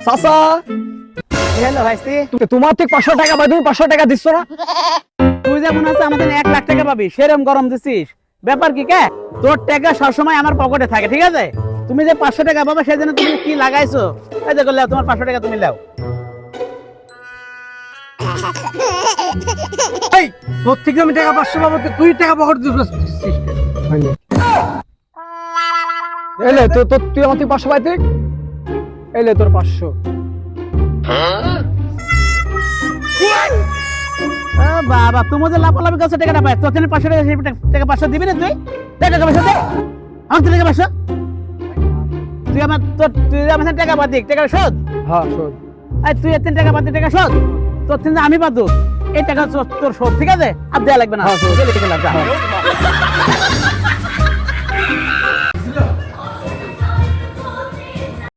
চাচা hello vice, তোমার ঠিক 500 টাকা পাই, তুমি 500 টাকা দিচ্ছ না? তুই যেমন আছে আমাদের 1 লাখ টাকা পাবি, সেরকম গরম দিছিস। ব্যাপার কি কে? তোর টাকা সবসময় আমার পকেটে থাকে, ঠিক আছে? তুমি যে 500 টাকা পাবা সেজন্য তুমি কি লাগাইছো? এই দেখো লাও, তোমার 500 টাকা তুমি লাও। এই তোর থেকে আমি টাকা 500 পাবো, তুই টাকা পকেট দিছিস। এলে তো তুই আমার থেকে 500 পাইতে, এলে তোর 500। ও বাবা, তুমি যে লাফালাফি করছো টাকাটা পাই, তোর জন্য 500 টাকা, সেই টাকা 500 দিবি না তুই? দে টাকা 500 দে, আমার তো টাকা 500। তুই আমার থেকে টাকা বাদ দিক, টাকা শোধ। হ্যাঁ শোন, এই তুই এত টাকা বাদ দিয়ে টাকা শোধ, তোর থেকে আমি বাদ দেব। এই টাকা তোর শোধ, ঠিক আছে? আর দেয়া লাগবে না। হ্যাঁ, শোধ। গেলে টাকা লাগ, যা।